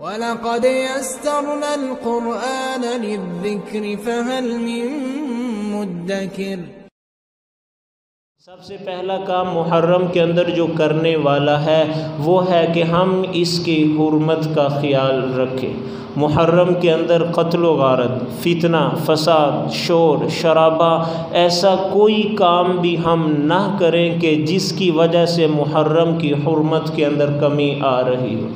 वलक़द यस्सरनल क़ुरआन लिज़्ज़िक्रि फ़हल मिन मुद्दकिर। सबसे पहला काम मुहर्रम के अंदर जो करने वाला है वो है कि हम इसकी हुर्मत का ख्याल रखें। मुहर्रम के अंदर क़त्ल व गारत, फितना, फसाद, शोर, शराबा, ऐसा कोई काम भी हम ना करें कि जिसकी वजह से मुहर्रम की हुर्मत के अंदर कमी आ रही हो।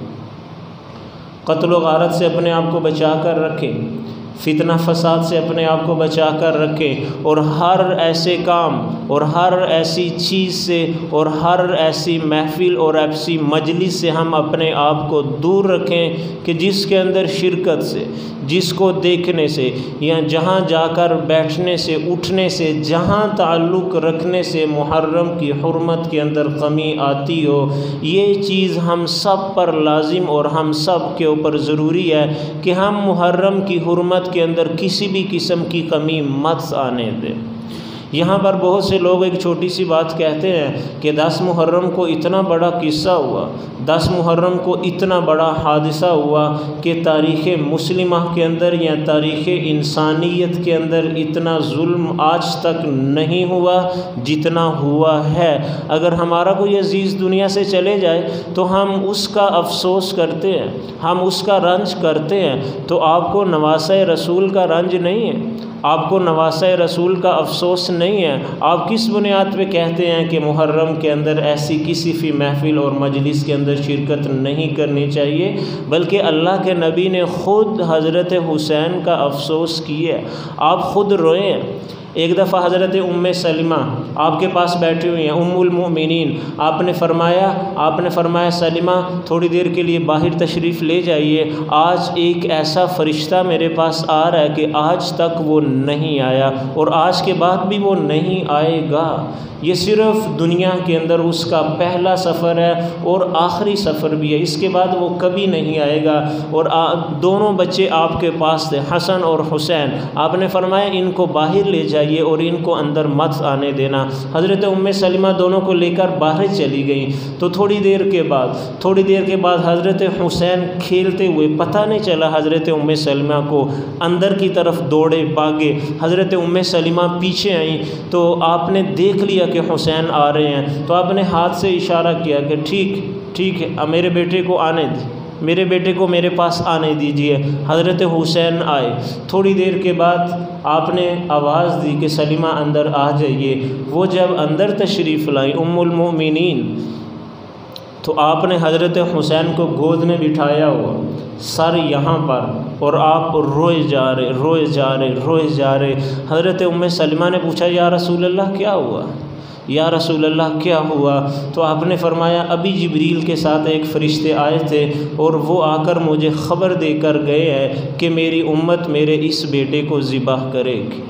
क़त्ल व गारत से अपने आप को बचा कर रखें, फितना फसाद से अपने आप को बचा कर रखें, और हर ऐसे काम और हर ऐसी चीज़ से और हर ऐसी महफिल और ऐसी मजलिस से हम अपने आप को दूर रखें कि जिसके अंदर शिरकत से, जिसको देखने से या जहाँ जाकर बैठने से, उठने से, जहाँ ताल्लुक़ रखने से मुहर्रम की हुर्मत के अंदर कमी आती हो, ये चीज़ हम सब पर लाजिम और हम सब के ऊपर ज़रूरी है कि हम मुहर्रम की हुर्मत के अंदर किसी भी किस्म की कमी मत आने दें। यहाँ पर बहुत से लोग एक छोटी सी बात कहते हैं कि 10 मुहर्रम को इतना बड़ा किस्सा हुआ, 10 मुहर्रम को इतना बड़ा हादसा हुआ कि तारीख़ मुस्लिमा के अंदर या तारीख़ इंसानियत के अंदर इतना जुल्म आज तक नहीं हुआ जितना हुआ है। अगर हमारा कोई अज़ीज़ दुनिया से चले जाए तो हम उसका अफसोस करते हैं, हम उसका रंज करते हैं, तो आपको नवासे रसूल का रंज नहीं है, आपको नवासे रसूल का अफसोस नहीं है। आप किस बुनियाद पे कहते हैं कि मुहर्रम के अंदर ऐसी किसी भी महफिल और मजलिस के अंदर शिरकत नहीं करनी चाहिए, बल्कि अल्लाह के नबी ने ख़ुद हज़रत हुसैन का अफसोस किया। आप ख़ुद रोए। एक दफ़ा हज़रत उम्मे सलीमा आपके पास बैठी हुई हैं, उम्मुल मोमिनीन, आपने फरमाया सलीमा थोड़ी देर के लिए बाहर तशरीफ़ ले जाइए, आज एक ऐसा फ़रिश्ता मेरे पास आ रहा है कि आज तक वो नहीं आया और आज के बाद भी वो नहीं आएगा। ये सिर्फ़ दुनिया के अंदर उसका पहला सफ़र है और आखिरी सफ़र भी है, इसके बाद वो कभी नहीं आएगा। और दोनों बच्चे आपके पास थे, हसन और हुसैन, आपने फरमाया इनको बाहर ले जाइए और इनको अंदर मत आने देना। हज़रत उम्मे सलीमा दोनों को लेकर बाहर चली गई। तो थोड़ी देर के बाद हज़रत हुसैन खेलते हुए, पता नहीं चला हज़रत उम्मे सलीमा को, अंदर की तरफ दौड़े भागे। हज़रत उम्मे सलीमा पीछे आई तो आपने देख लिया कि हुसैन आ रहे हैं, तो आपने हाथ से इशारा किया कि ठीक है, अब मेरे बेटे को आने दे, मेरे बेटे को मेरे पास आने दीजिए। हज़रत हुसैन आए। थोड़ी देर के बाद आपने आवाज़ दी कि सलीमा अंदर आ जाइए। वो जब अंदर तशरीफ़ लाई उम्मुल मोमिनीन, तो आपने हज़रत हुसैन को गोद में बिठाया हुआ, सर यहाँ पर, और आप रोए जा रहे। हज़रत उम्मे सलीमा ने पूछा या रसूल अल्लाह क्या हुआ, या रसूल अल्लाह क्या हुआ? तो आपने फरमाया अभी जिब्रील के साथ एक फ़रिश्ते आए थे और वो आकर मुझे ख़बर देकर गए हैं कि मेरी उम्मत मेरे इस बेटे को ज़िबाह करेगी,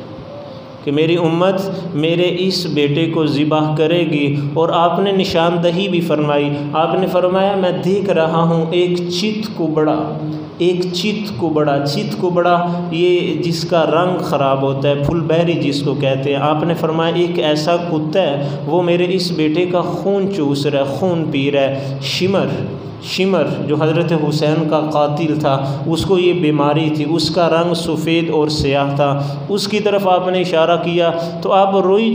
कि मेरी उम्मत मेरे इस बेटे को ज़िबाह करेगी। और आपने निशानदही भी फरमाई। आपने फरमाया मैं देख रहा हूँ एक चित कुबड़ा, ये जिसका रंग ख़राब होता है, फुलबहरी जिसको कहते हैं। आपने फरमाया एक ऐसा कुत्ता है वो मेरे इस बेटे का खून चूस रहा है, खून पी रहा है। शिमर जो हज़रत हुसैन का कातिल था, उसको ये बीमारी थी, उसका रंग सफ़ेद और स्याह था, उसकी तरफ आपने इशारा किया। तो आप रोई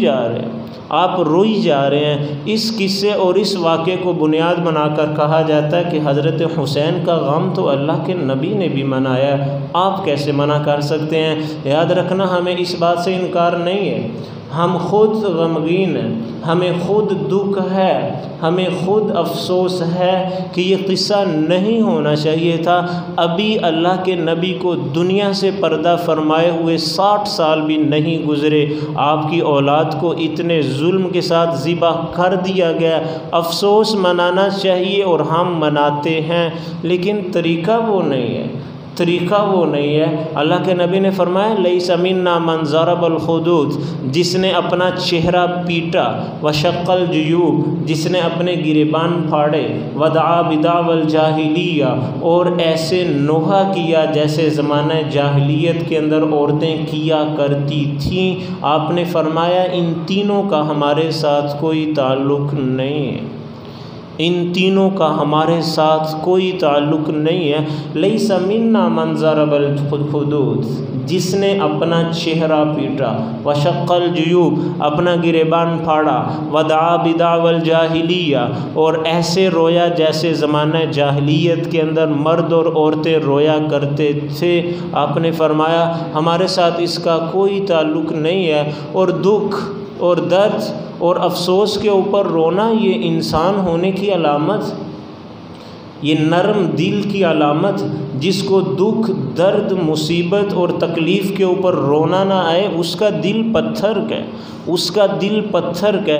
जा रहे हैं। इस किस्से और इस वाक़े को बुनियाद बनाकर कहा जाता है कि हज़रत हुसैन का गम तो अल्लाह के नबी ने भी मनाया, आप कैसे मना कर सकते हैं? याद रखना, हमें इस बात से इनकार नहीं है, हम ख़ुद गमगीन हैं, हमें ख़ुद दुख है, हमें ख़ुद अफसोस है कि ये क़िस्सा नहीं होना चाहिए था। अभी अल्लाह के नबी को दुनिया से पर्दा फरमाए हुए 60 साल भी नहीं गुज़रे, आपकी औलाद को इतने जुल्म के साथ ज़िबाह कर दिया गया। अफसोस मनाना चाहिए और हम मनाते हैं, लेकिन तरीक़ा वो नहीं है। अल्लाह के नबी ने फरमाया लैसा मिन्ना मन ज़रबल खुदूद, जिसने अपना चेहरा पीटा, व शक्ल जुयूब, जिसने अपने गिरेबान फाड़े, वदआ बिदावल जाहिलिया, और ऐसे नोहा किया जैसे ज़माना जाहिलियत के अंदर औरतें किया करती थीं। आपने फरमाया इन तीनों का हमारे साथ कोई ताल्लुक़ नहीं है, इन तीनों का हमारे साथ कोई ताल्लुक़ नहीं है। लैसा मिन्ना मन ज़रबल हुदूद, जिसने अपना चेहरा पीटा, वशक्कल जुयूब, अपना गिरेबान फाड़ा, वदा बिदावल जाहिलिया, और ऐसे रोया जैसे ज़माना जाहिलियत के अंदर मर्द और औरतें रोया करते थे। आपने फरमाया हमारे साथ इसका कोई ताल्लुक़ नहीं है। और दुख और दर्द और अफसोस के ऊपर रोना ये इंसान होने की अलामत, ये नरम दिल की अलामत। जिसको दुख दर्द मुसीबत और तकलीफ़ के ऊपर रोना ना आए उसका दिल पत्थर का, उसका दिल पत्थर का।